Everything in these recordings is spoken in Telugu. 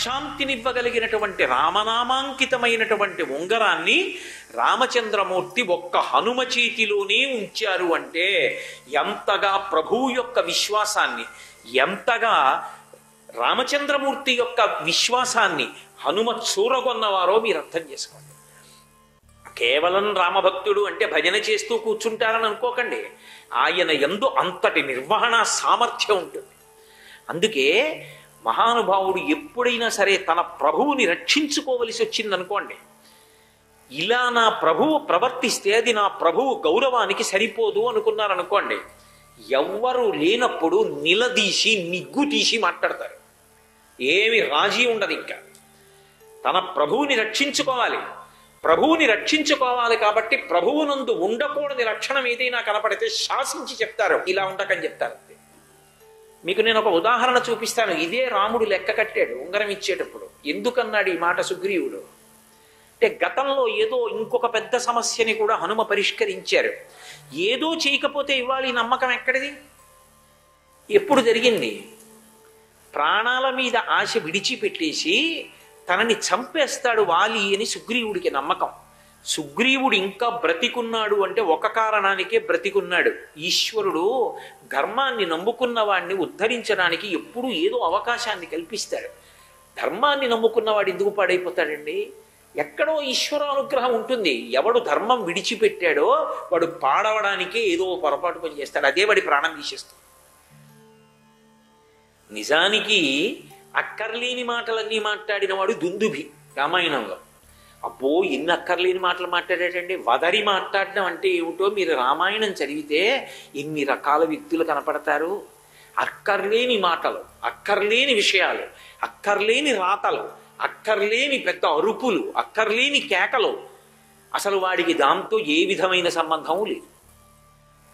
మనశ్శాంతినివ్వగలిగినటువంటి రామనామాంకితమైనటువంటి ఉంగరాన్ని రామచంద్రమూర్తి ఒక్క హనుమ చేతిలోనే ఉంచారు అంటే ఎంతగా ప్రభువు యొక్క విశ్వాసాన్ని, ఎంతగా రామచంద్రమూర్తి యొక్క విశ్వాసాన్ని హనుమ చూరగొన్నవారో మీరు అర్థం చేసుకోండి. కేవలం రామభక్తుడు అంటే భజన చేస్తూ కూర్చుంటారని అనుకోకండి. ఆయన యందు అంతటి నిర్వహణ సామర్థ్యం ఉంటుంది. అందుకే మహానుభావుడు ఎప్పుడైనా సరే తన ప్రభువుని రక్షించుకోవలసి వచ్చిందనుకోండి, ఇలా నా ప్రభువు ప్రవర్తిస్తే అది నా ప్రభువు గౌరవానికి సరిపోదు అనుకున్నారనుకోండి, ఎవ్వరూ లేనప్పుడు నిలదీసి నిగ్గు తీసి మాట్లాడతారు. ఏమి రాజీ ఉండదు. ఇంకా తన ప్రభువుని రక్షించుకోవాలి. ప్రభువుని రక్షించుకోవాలి కాబట్టి ప్రభువునందు ఉండకూడని లక్షణం ఏదైనా కనపడితే శాసించి చెప్తారు, ఇలా ఉండకని చెప్తారు. మీకు నేను ఒక ఉదాహరణ చూపిస్తాను. ఇదే రాముడు లెక్క కట్టాడు ఉంగరం ఇచ్చేటప్పుడు. ఎందుకన్నాడు ఈ మాట సుగ్రీవుడు అంటే, గతంలో ఏదో ఇంకొక పెద్ద సమస్యని కూడా హనుమ పరిష్కరించారు. ఏదో చేయకపోతే ఇవాళ ఈ నమ్మకం ఎక్కడిది? ఎప్పుడు జరిగింది? ప్రాణాల మీద ఆశ విడిచిపెట్టేసి తనని చంపేస్తాడు వాలి అని సుగ్రీవుడికి నమ్మకం. సుగ్రీవుడు ఇంకా బ్రతికున్నాడు అంటే ఒక కారణానికే బ్రతికున్నాడు. ఈశ్వరుడు ధర్మాన్ని నమ్ముకున్న వాడిని ఉద్ధరించడానికి ఎప్పుడూ ఏదో అవకాశాన్ని కల్పిస్తాడు. ధర్మాన్ని నమ్ముకున్నవాడు ఎందుకు పాడైపోతాడండి? ఎక్కడో ఈశ్వరానుగ్రహం ఉంటుంది. ఎవడు ధర్మం విడిచిపెట్టాడో వాడు పాడవడానికే ఏదో పొరపాటు పని చేస్తాడు. అదే వాడి ప్రాణం తీసేస్తాడు. నిజానికి అక్కర్లేని మాటలన్నీ మాట్లాడిన వాడు దుందుభి రామాయణంలో. అబ్బో ఎన్ని అక్కర్లేని మాటలు మాట్లాడాడండి. వదరి మాట్లాడడం అంటే ఏమిటో మీరు రామాయణం చదివితే ఎన్ని రకాల వ్యక్తులు కనపడతారు. అక్కర్లేని మాటలు, అక్కర్లేని విషయాలు, అక్కర్లేని రాతలు, అక్కర్లేని పెద్ద అరుపులు, అక్కర్లేని కేకలు. అసలు వాడికి దాంతో ఏ విధమైన సంబంధం లేదు.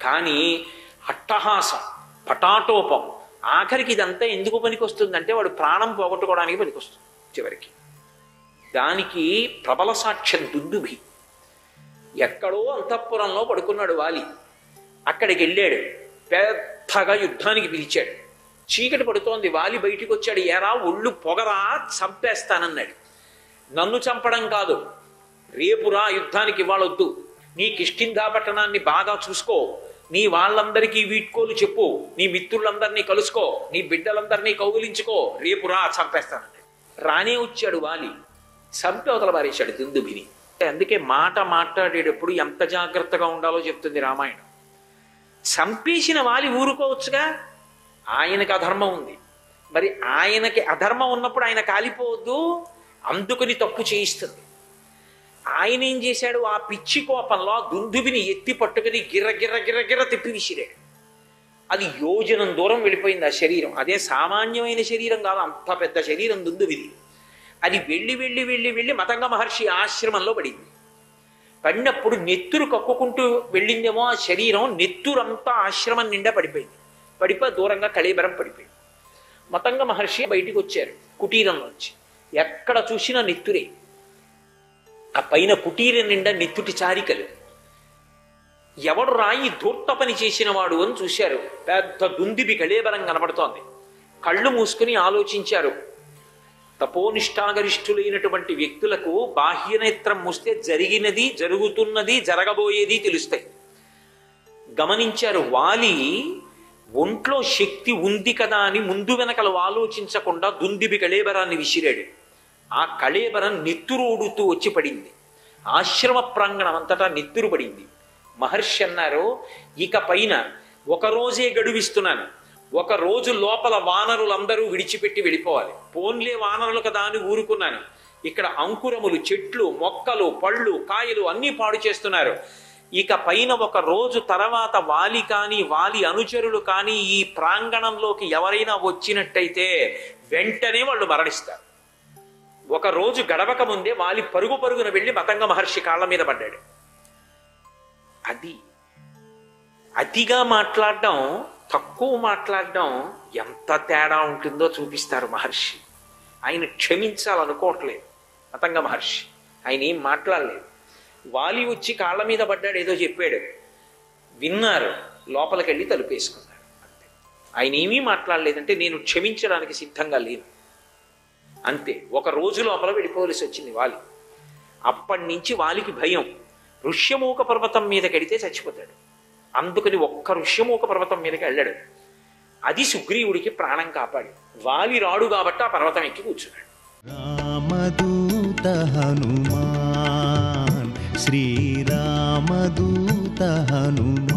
కానీ అట్టహాసం, పటాటోపం, ఆఖరికి ఇదంతా ఎందుకు పనికొస్తుందంటే వాడు ప్రాణం పోగొట్టుకోవడానికి పనికొస్తుంది చివరికి. దానికి ప్రబల సాక్ష్యం దుందుభి. ఎక్కడో అంతఃపురంలో పడుకున్నాడు వాలి. అక్కడికి వెళ్ళాడు, పెద్దగా యుద్ధానికి పిలిచాడు. చీకటి పడుతోంది. వాలి బయటికి వచ్చాడు. ఏరా ఒళ్ళు పొగరా, చంపేస్తానన్నాడు. నన్ను చంపడం కాదు, రేపురా యుద్ధానికి ఇవ్వాలొద్దు. నీ కిష్కింధా పట్టణాన్ని బాగా చూసుకో, నీ వాళ్ళందరికీ వీడ్కోలు చెప్పు, నీ మిత్రులందరినీ కలుసుకో, నీ బిడ్డలందరినీ కౌగిలించుకో, రేపురా చంపేస్తానన్నాడు. రానే వచ్చాడు వాలి, చంపి అవతల పారేశాడు దుందుభిని. అందుకే మాట మాట్లాడేటప్పుడు ఎంత జాగ్రత్తగా ఉండాలో చెప్తుంది రామాయణం. చంపేసిన వాలి ఊరుకోవచ్చుగా, ఆయనకి అధర్మం ఉంది. మరి ఆయనకి అధర్మం ఉన్నప్పుడు ఆయన కాలిపోవద్దు, అందుకుని తప్పు చేయిస్తుంది. ఆయన ఏం చేశాడు? ఆ పిచ్చి కోపంలో దుందుభిని ఎత్తి పట్టుకుని గిర్ర గిర్ర గిర్ర గిర్ర తిప్పి విసిరాడు. అది యోజనం దూరం వెళ్ళిపోయింది ఆ శరీరం. అదే సామాన్యమైన శరీరం కాదు, అంత పెద్ద శరీరం దుందుభిది. అది వెళ్ళి వెళ్ళి వెళ్ళి వెళ్ళి మతంగ మహర్షి ఆశ్రమంలో పడింది. పడినప్పుడు నెత్తురు కక్కుకుంటూ వెళ్ళిందేమో ఆ శరీరం, నెత్తురంతా ఆశ్రమం నిండా పడిపోయింది. పడిపోయి దూరంగా కళేబరం పడిపోయింది. మతంగ మహర్షి బయటికి వచ్చారు కుటీరంలోంచి. ఎక్కడ చూసినా నెత్తురే. ఆ పైన కుటీరం నిండా నెత్తుటి చారికలు. ఎవడు రాయి ధూర్త పని చేసిన వాడు అని చూశారు. పెద్ద దుందిబి కళేబరం కనబడుతోంది. కళ్ళు మూసుకుని ఆలోచించారు. తపోనిష్టాగరిష్ఠులైనటువంటి వ్యక్తులకు బాహ్యనేత్రం మూస్తే జరిగినది, జరుగుతున్నది, జరగబోయేది తెలుస్తాయి. గమనించారు. వాలి ఒంట్లో శక్తి ఉంది కదా అని ముందు వెనకలు ఆలోచించకుండా దుందిబి కళేబరాన్ని విసిరాడు. ఆ కళేబరం నెత్తురోడుతూ వచ్చి పడింది. ఆశ్రమ ప్రాంగణం అంతటా నెత్తురు పడింది. మహర్షి అన్నారు, ఇక పైన ఒకరోజే గడువిస్తున్నాను. ఒక రోజు లోపల వానరులందరూ విడిచిపెట్టి వెళ్ళిపోవాలి. పోన్లే వానరులు కదా అని ఊరుకున్నాను. ఇక్కడ అంకురములు, చెట్లు, మొక్కలు, పళ్ళు, కాయలు అన్నీ పాడు చేస్తున్నారు. ఇక పైన ఒక రోజు తర్వాత వాలి కానీ వాలి అనుచరులు కానీ ఈ ప్రాంగణంలోకి ఎవరైనా వచ్చినట్టయితే వెంటనే వాళ్ళు మరణిస్తారు. ఒక రోజు గడవక ముందే వాలి పరుగు పరుగున వెళ్ళి మతంగ మహర్షి కాళ్ళ మీద పడ్డాడు. అది అతిగా మాట్లాడడం, తక్కువ మాట్లాడడం ఎంత తేడా ఉంటుందో చూపిస్తారు మహర్షి. ఆయన క్షమించాలనుకోవట్లేదు మతంగ మహర్షి. ఆయన ఏం మాట్లాడలేదు. వాలి వచ్చి కాళ్ళ మీద పడ్డాడు, ఏదో చెప్పాడు, విన్నారు, లోపలికి వెళ్ళి తలుపేసుకున్నాడు. అంతే. ఆయన ఏమీ మాట్లాడలేదంటే నేను క్షమించడానికి సిద్ధంగా లేను అంతే, ఒక రోజు లోపల వెళ్ళిపోవలసి వచ్చింది వాలి. అప్పటి నుంచి వాలికి భయం, ఋష్యమూక పర్వతం మీద కడితే చచ్చిపోతాడు. అందుకని ఒక్క ఋష్యమూక పర్వతం మీదకి వెళ్ళాడు. అది సుగ్రీవుడికి ప్రాణం కాపాడి. వాలి రాడు కాబట్టి ఆ పర్వతం ఎక్కి కూర్చున్నాడు. రామదూత హనుమాన్, శ్రీరామదూత హనుమాన్.